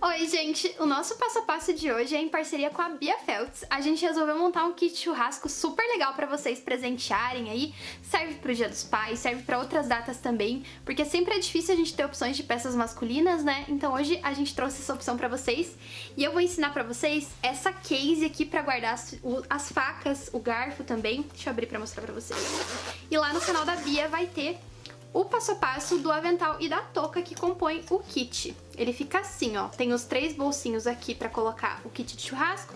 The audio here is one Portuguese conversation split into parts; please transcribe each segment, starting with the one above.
Oi, gente! O nosso passo a passo de hoje é em parceria com a Bia Feltz. A gente resolveu montar um kit churrasco super legal pra vocês presentearem aí. Serve pro Dia dos Pais, serve pra outras datas também, porque sempre é difícil a gente ter opções de peças masculinas, né? Então hoje a gente trouxe essa opção pra vocês e eu vou ensinar pra vocês essa case aqui pra guardar as facas, o garfo também. Deixa eu abrir pra mostrar pra vocês. E lá no canal da Bia vai ter o passo a passo do avental e da touca que compõe o kit. Ele fica assim, ó, tem os 3 bolsinhos aqui pra colocar o kit de churrasco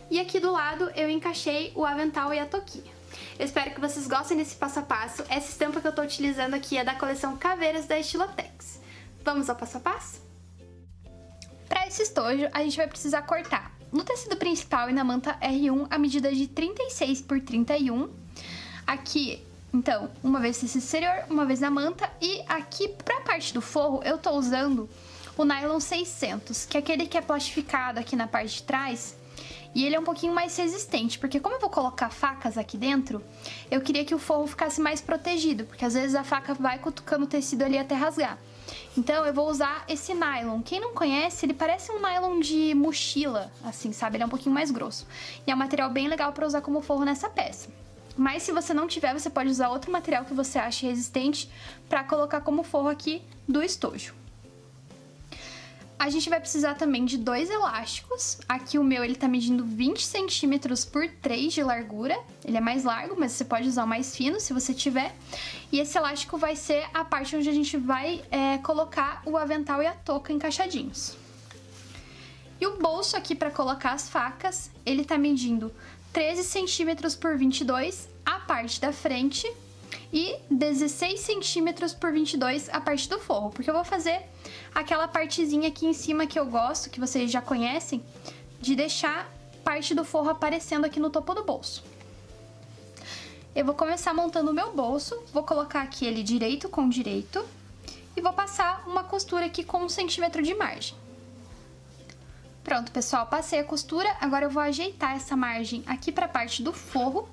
e aqui do lado eu encaixei o avental e a touquinha. Eu espero que vocês gostem desse passo a passo. Essa estampa que eu tô utilizando aqui é da coleção Caveiras da Estilotex. Vamos ao passo a passo? Para esse estojo a gente vai precisar cortar no tecido principal e na manta R1 a medida de 36 por 31. Aqui então, uma vez tecido exterior, uma vez na manta, e aqui pra parte do forro eu tô usando o nylon 600, que é aquele que é plastificado aqui na parte de trás, e ele é um pouquinho mais resistente, porque como eu vou colocar facas aqui dentro, eu queria que o forro ficasse mais protegido, porque às vezes a faca vai cutucando o tecido ali até rasgar. Então eu vou usar esse nylon. Quem não conhece, ele parece um nylon de mochila, assim, sabe? Ele é um pouquinho mais grosso. E é um material bem legal pra usar como forro nessa peça. Mas se você não tiver, você pode usar outro material que você ache resistente para colocar como forro aqui do estojo. A gente vai precisar também de 2 elásticos. Aqui o meu ele tá medindo 20 centímetros por 3 de largura. Ele é mais largo, mas você pode usar o mais fino se você tiver. E esse elástico vai ser a parte onde a gente vai colocar o avental e a touca encaixadinhos. E o bolso aqui para colocar as facas, ele tá medindo 13 centímetros por 22 a parte da frente e 16 centímetros por 22 a parte do forro, porque eu vou fazer aquela partezinha aqui em cima que eu gosto, que vocês já conhecem, de deixar parte do forro aparecendo aqui no topo do bolso. Eu vou começar montando o meu bolso, vou colocar aqui ele direito com direito e vou passar uma costura aqui com 1 centímetro de margem. Pronto, pessoal, passei a costura, agora eu vou ajeitar essa margem aqui pra parte do forro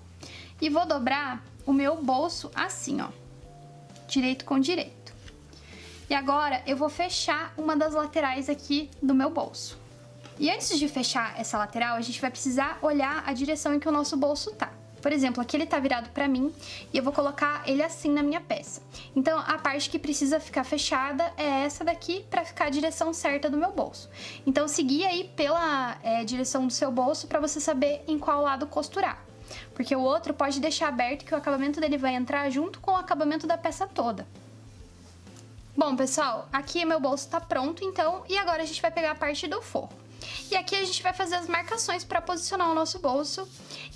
e vou dobrar o meu bolso assim, ó, direito com direito. E agora eu vou fechar uma das laterais aqui do meu bolso. E antes de fechar essa lateral, a gente vai precisar olhar a direção em que o nosso bolso tá. Por exemplo, aqui ele tá virado pra mim e eu vou colocar ele assim na minha peça. Então, a parte que precisa ficar fechada é essa daqui pra ficar a direção certa do meu bolso. Então, seguir aí pela direção do seu bolso pra você saber em qual lado costurar. Porque o outro pode deixar aberto que o acabamento dele vai entrar junto com o acabamento da peça toda. Bom, pessoal, aqui meu bolso tá pronto, então, e agora a gente vai pegar a parte do forro. E aqui a gente vai fazer as marcações para posicionar o nosso bolso.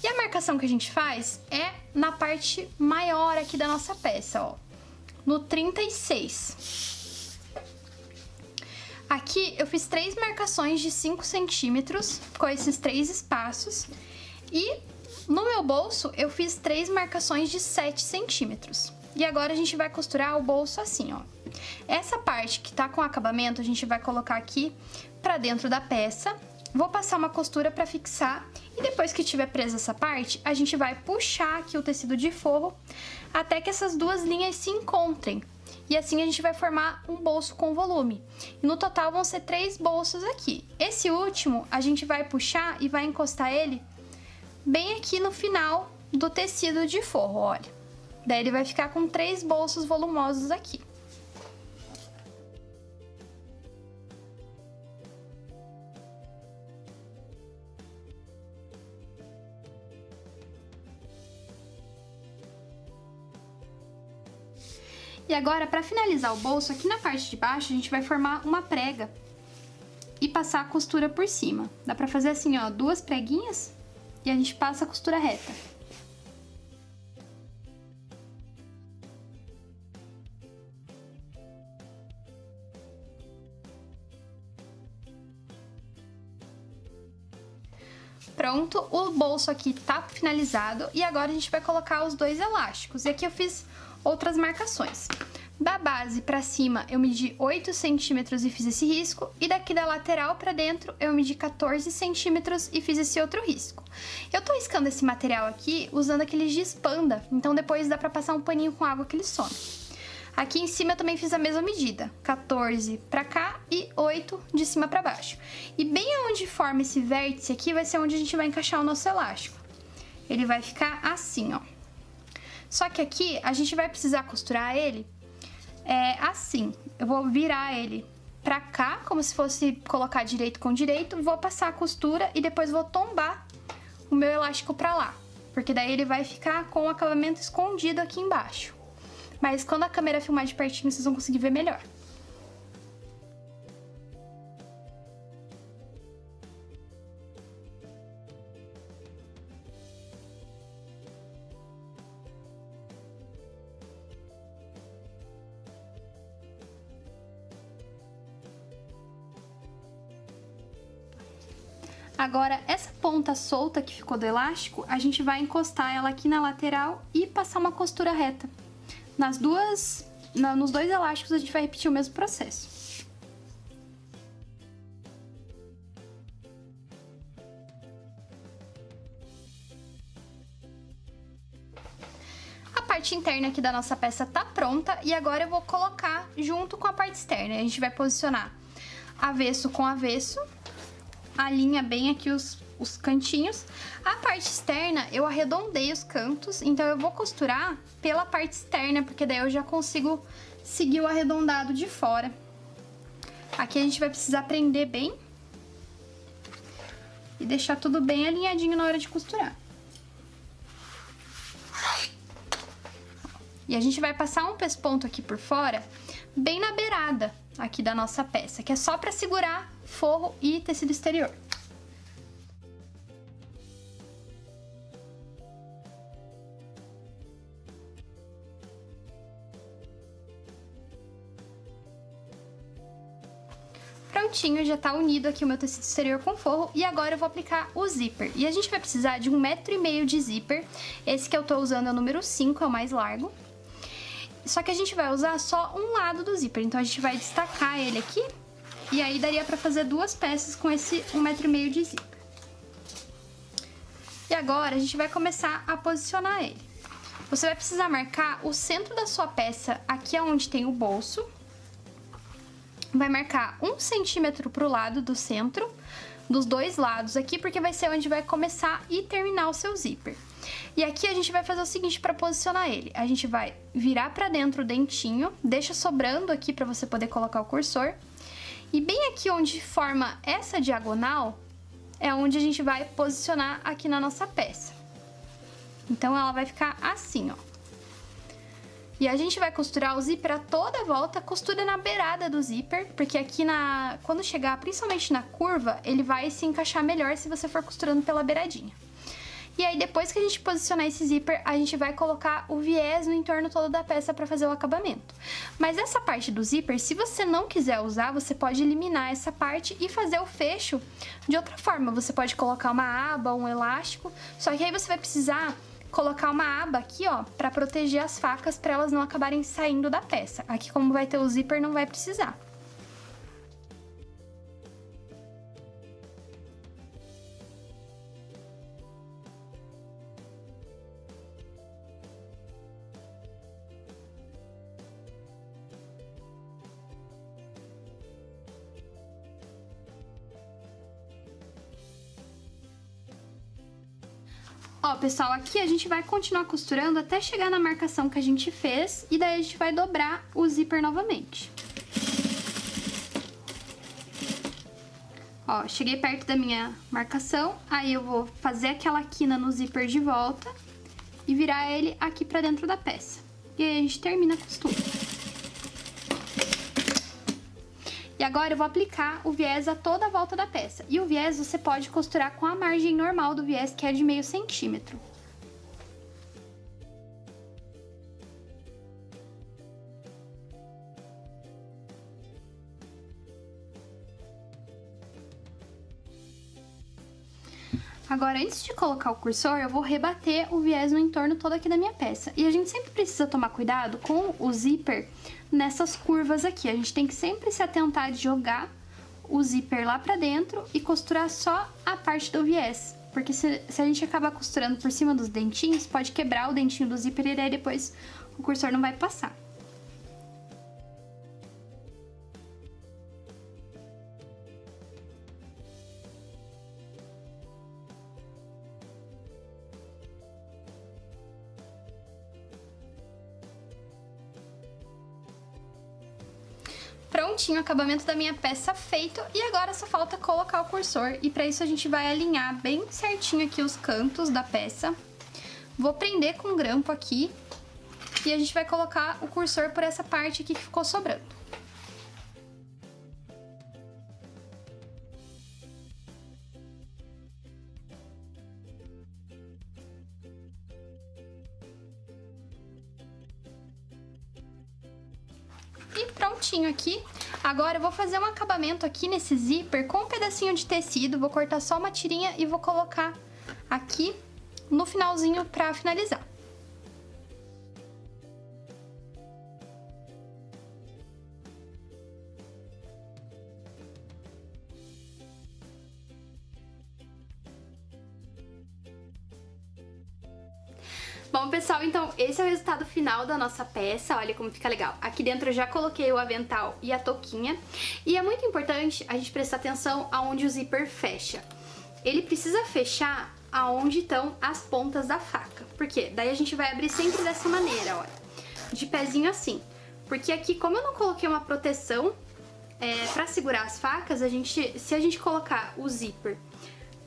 E a marcação que a gente faz é na parte maior aqui da nossa peça, ó, no 36. Aqui eu fiz 3 marcações de 5 centímetros com esses 3 espaços. E no meu bolso eu fiz 3 marcações de 7 centímetros. E agora a gente vai costurar o bolso assim, ó. Essa parte que tá com acabamento a gente vai colocar aqui pra dentro da peça. Vou passar uma costura pra fixar e depois que tiver presa essa parte, a gente vai puxar aqui o tecido de forro até que essas duas linhas se encontrem. E assim a gente vai formar um bolso com volume. E no total vão ser 3 bolsos aqui. Esse último a gente vai puxar e vai encostar ele bem aqui no final do tecido de forro, olha. Daí ele vai ficar com 3 bolsos volumosos aqui. E agora, para finalizar o bolso, aqui na parte de baixo, a gente vai formar uma prega e passar a costura por cima. Dá pra fazer assim, ó, 2 preguinhas e a gente passa a costura reta. Pronto, o bolso aqui tá finalizado e agora a gente vai colocar os 2 elásticos. E aqui eu fiz outras marcações. Da base pra cima eu medi 8 centímetros e fiz esse risco, e daqui da lateral pra dentro eu medi 14 centímetros e fiz esse outro risco. Eu tô riscando esse material aqui usando aquele giz panda, então depois dá pra passar um paninho com água que ele some. Aqui em cima eu também fiz a mesma medida, 14 pra cá e 8 de cima pra baixo. E bem onde forma esse vértice aqui vai ser onde a gente vai encaixar o nosso elástico. Ele vai ficar assim, ó. Só que aqui a gente vai precisar costurar ele assim. Eu vou virar ele pra cá, como se fosse colocar direito com direito, vou passar a costura e depois vou tombar o meu elástico pra lá. Porque daí ele vai ficar com o acabamento escondido aqui embaixo. Mas quando a câmera filmar de pertinho, vocês vão conseguir ver melhor. Agora, essa ponta solta que ficou do elástico, a gente vai encostar ela aqui na lateral e passar uma costura reta. Nos dois elásticos a gente vai repetir o mesmo processo. A parte interna aqui da nossa peça tá pronta e agora eu vou colocar junto com a parte externa. A gente vai posicionar avesso com avesso, alinha bem aqui os cantinhos. A parte externa eu arredondei os cantos, então eu vou costurar pela parte externa, porque daí eu já consigo seguir o arredondado de fora. Aqui a gente vai precisar prender bem e deixar tudo bem alinhadinho na hora de costurar. E a gente vai passar um pesponto aqui por fora, bem na beirada aqui da nossa peça, que é só para segurar forro e tecido exterior. Prontinho, já tá unido aqui o meu tecido exterior com forro e agora eu vou aplicar o zíper. E a gente vai precisar de 1,5 m de zíper, esse que eu tô usando é o número 5, é o mais largo. Só que a gente vai usar só um lado do zíper, então a gente vai destacar ele aqui e aí daria pra fazer duas peças com esse 1,5 m de zíper. E agora a gente vai começar a posicionar ele. Você vai precisar marcar o centro da sua peça, aqui é onde tem o bolso. Vai marcar 1 centímetro pro lado do centro, dos dois lados aqui, porque vai ser onde vai começar e terminar o seu zíper. E aqui a gente vai fazer o seguinte para posicionar ele. A gente vai virar pra dentro o dentinho, deixa sobrando aqui para você poder colocar o cursor. E bem aqui onde forma essa diagonal, é onde a gente vai posicionar aqui na nossa peça. Então ela vai ficar assim, ó. E a gente vai costurar o zíper a toda volta, costura na beirada do zíper, porque aqui quando chegar, principalmente na curva, ele vai se encaixar melhor se você for costurando pela beiradinha. E aí depois que a gente posicionar esse zíper, a gente vai colocar o viés no entorno todo da peça para fazer o acabamento. Mas essa parte do zíper, se você não quiser usar, você pode eliminar essa parte e fazer o fecho de outra forma. Você pode colocar uma aba, um elástico, só que aí você vai precisar colocar uma aba aqui, ó, pra proteger as facas, pra elas não acabarem saindo da peça. Aqui, como vai ter o zíper, não vai precisar. Ó, pessoal, aqui a gente vai continuar costurando até chegar na marcação que a gente fez e daí a gente vai dobrar o zíper novamente. Ó, cheguei perto da minha marcação, aí eu vou fazer aquela quina no zíper de volta e virar ele aqui pra dentro da peça. E aí a gente termina a costura. E agora eu vou aplicar o viés a toda a volta da peça. E o viés você pode costurar com a margem normal do viés, que é de meio centímetro. Agora, antes de colocar o cursor, eu vou rebater o viés no entorno todo aqui da minha peça. E a gente sempre precisa tomar cuidado com o zíper nessas curvas aqui. A gente tem que sempre se atentar de jogar o zíper lá pra dentro e costurar só a parte do viés. Porque se a gente acabar costurando por cima dos dentinhos, pode quebrar o dentinho do zíper e daí depois o cursor não vai passar. prontinho o acabamento da minha peça feito e agora só falta colocar o cursor e para isso a gente vai alinhar bem certinho aqui os cantos da peça. Vou prender com um grampo aqui e a gente vai colocar o cursor por essa parte aqui que ficou sobrando. E prontinho aqui. Agora eu vou fazer um acabamento aqui nesse zíper com um pedacinho de tecido, vou cortar só uma tirinha e vou colocar aqui no finalzinho pra finalizar. Bom, pessoal, então esse é o resultado final da nossa peça, olha como fica legal. Aqui dentro eu já coloquei o avental e a touquinha, e é muito importante a gente prestar atenção aonde o zíper fecha. Ele precisa fechar aonde estão as pontas da faca, porque daí a gente vai abrir sempre dessa maneira, olha, de pezinho assim. Porque aqui, como eu não coloquei uma proteção pra segurar as facas, se a gente colocar o zíper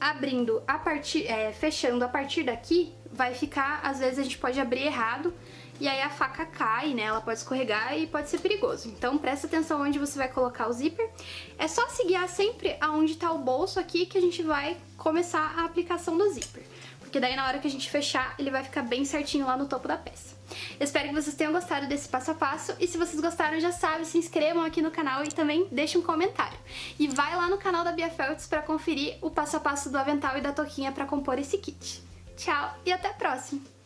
abrindo a partir, fechando a partir daqui, vai ficar, às vezes a gente pode abrir errado e aí a faca cai, né? Ela pode escorregar e pode ser perigoso. Então presta atenção onde você vai colocar o zíper. É só se guiar sempre aonde tá o bolso aqui que a gente vai começar a aplicação do zíper. Porque daí na hora que a gente fechar, ele vai ficar bem certinho lá no topo da peça. Eu espero que vocês tenham gostado desse passo a passo e se vocês gostaram, já sabe, se inscrevam aqui no canal e também deixem um comentário. E vai lá no canal da Bia Feltz para conferir o passo a passo do avental e da touquinha para compor esse kit. Tchau e até a próxima!